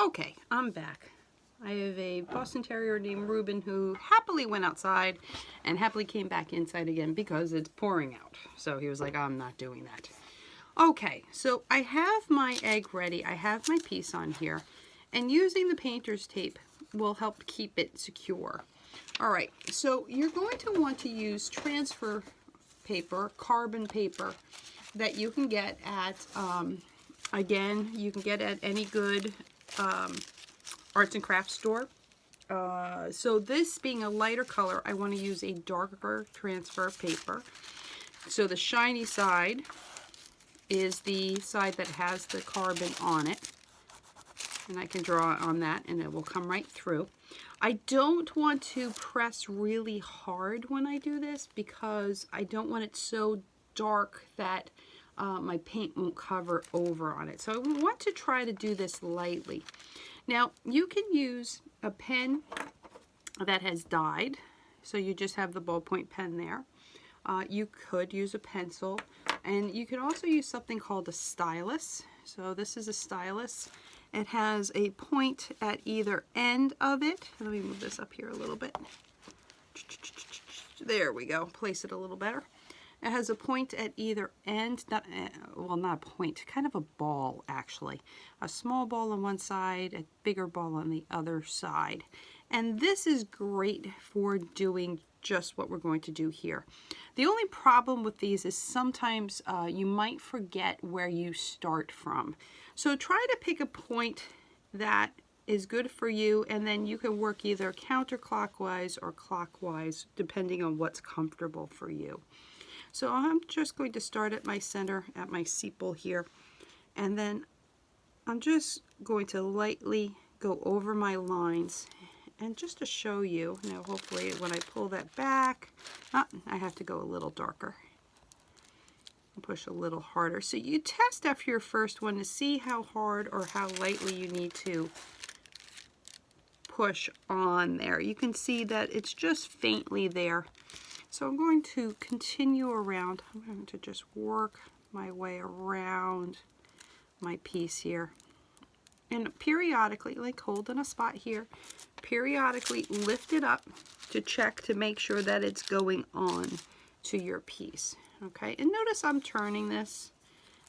Okay, I'm back. I have a Boston Terrier named Reuben who happily went outside and happily came back inside again because it's pouring out. So he was like, I'm not doing that. Okay, so I have my egg ready. I have my piece on here. And using the painter's tape will help keep it secure. All right, so you're going to want to use transfer paper, carbon paper, that you can get at, again, you can get at any good arts and crafts store. So this being a lighter color, I want to use a darker transfer paper. So the shiny side is the side that has the carbon on it. And I can draw on that and it will come right through. I don't want to press really hard when I do this because I don't want it so dark that my paint won't cover over on it. So I want to try to do this lightly. Now you can use a pen that has dyed, so you just have the ballpoint pen there. You could use a pencil, and you can also use something called a stylus. So this is a stylus. It has a point at either end of it. Let me move this up here a little bit. There we go. Place it a little better. It has a point at either end, well, not a point, kind of a ball actually. A small ball on one side, a bigger ball on the other side. And this is great for doing just what we're going to do here. The only problem with these is sometimes you might forget where you start from. So try to pick a point that is good for you, and then you can work either counterclockwise or clockwise depending on what's comfortable for you. So I'm just going to start at my center, at my sepal here, and then I'm just going to lightly go over my lines. And just to show you, now hopefully when I pull that back, I have to go a little darker. Push a little harder. So you test after your first one to see how hard or how lightly you need to push on there. You can see that it's just faintly there. So I'm going to continue around. I'm going to just work my way around my piece here. And periodically, like holding a spot here, periodically lift it up to check to make sure that it's going on to your piece. Okay, and notice I'm turning this.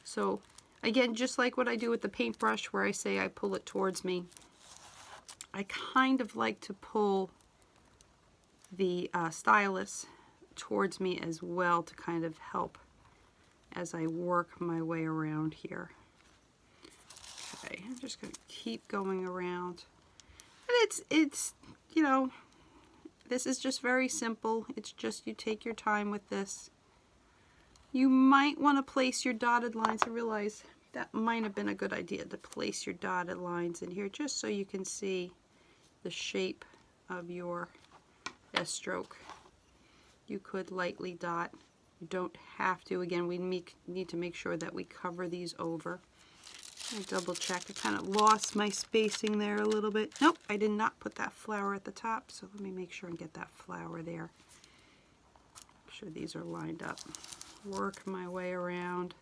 So again, just like what I do with the paintbrush where I say I pull it towards me, I kind of like to pull the stylus towards me as well to kind of help as I work my way around here. Okay, I'm just going to keep going around. And it's you know, this is just very simple. It's just you take your time with this. You might want to place your dotted lines. I realize that might have been a good idea to place your dotted lines in here just so you can see the shape of your S-stroke. You could lightly dot. You don't have to. Again, we need to make sure that we cover these over. I double check. I kind of lost my spacing there a little bit. Nope, I did not put that flower at the top, so let me make sure and get that flower there. Make sure these are lined up. Work my way around.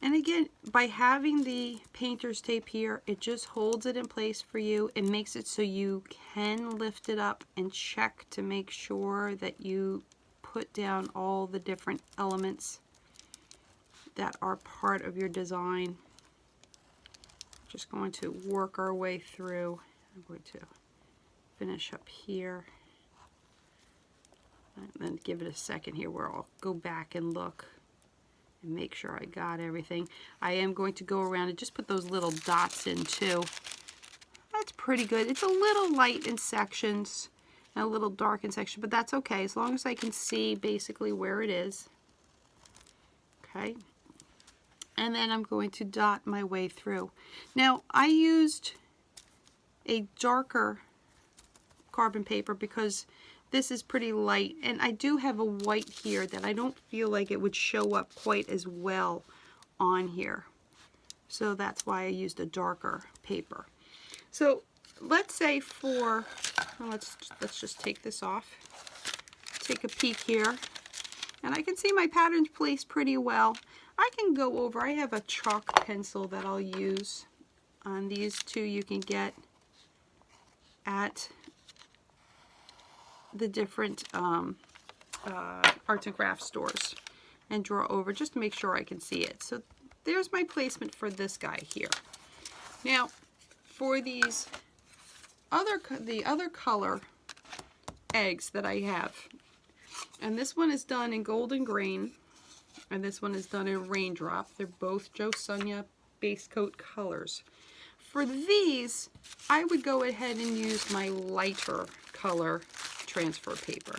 And again, by having the painter's tape here, it just holds it in place for you. It makes it so you can lift it up and check to make sure that you put down all the different elements that are part of your design. Just going to work our way through. I'm going to finish up here. And then give it a second here where I'll go back and look and make sure I got everything. I am going to go around and just put those little dots in too. That's pretty good. It's a little light in sections and a little dark in sections, but that's okay as long as I can see basically where it is. Okay. And then I'm going to dot my way through. Now I used a darker carbon paper because this is pretty light, and I do have a white here that I don't feel like it would show up quite as well on here. So that's why I used a darker paper. So let's say for, well, let's just take this off. Take a peek here. And I can see my patterns placed pretty well. I can go over, I have a chalk pencil that I'll use On these two you can get at the different arts and crafts stores and draw over just to make sure I can see it. So there's my placement for this guy here. Now for these the other color eggs that I have, and this one is done in Golden Grain and this one is done in Raindrop. They're both Joe Sonia base coat colors. For these, I would go ahead and use my lighter color transfer paper.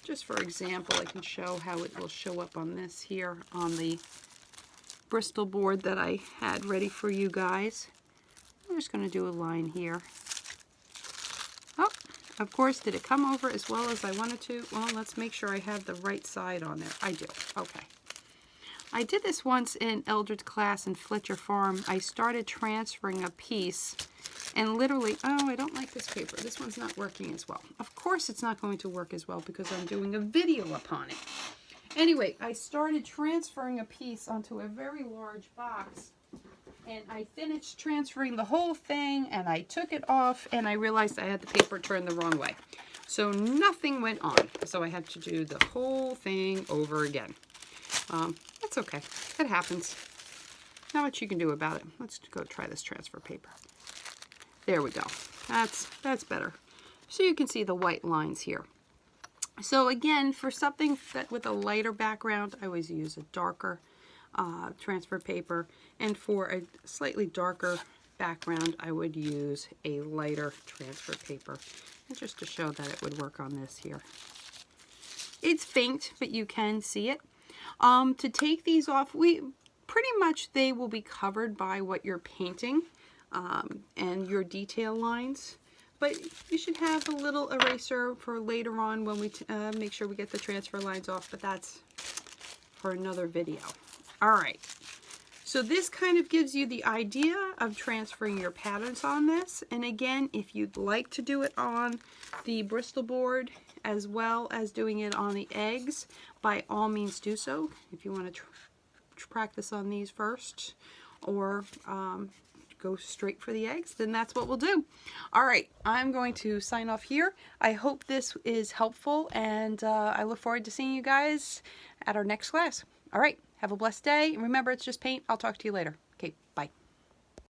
Just for example, I can show how it will show up on this here on the Bristol board that I had ready for you guys. I'm just going to do a line here. Oh, of course, did it come over as well as I wanted to? Well, let's make sure I have the right side on there. I do. Okay. I did this once in Eldred's class in Fletcher Farm. I started transferring a piece and literally, oh, I don't like this paper. This one's not working as well. Of course it's not going to work as well because I'm doing a video upon it. Anyway, I started transferring a piece onto a very large box and I finished transferring the whole thing and I took it off and I realized I had the paper turned the wrong way. So nothing went on. So I had to do the whole thing over again. That's okay. It happens. Not much you can do about it. Let's go try this transfer paper. There we go. That's better. So you can see the white lines here. So again, for something that with a lighter background, I always use a darker transfer paper. And for a slightly darker background, I would use a lighter transfer paper. And just to show that it would work on this here. It's faint, but you can see it. To take these off, pretty much they will be covered by what you're painting and your detail lines. But you should have a little eraser for later on when we make sure we get the transfer lines off, but that's for another video. All right, so this kind of gives you the idea of transferring your patterns on this. And again, if you'd like to do it on the Bristol board as well as doing it on the eggs, by all means do so. If you want to practice on these first or go straight for the eggs, then that's what we'll do. All right, I'm going to sign off here. I hope this is helpful and I look forward to seeing you guys at our next class. All right, have a blessed day. Remember, it's just paint. I'll talk to you later. Okay, bye.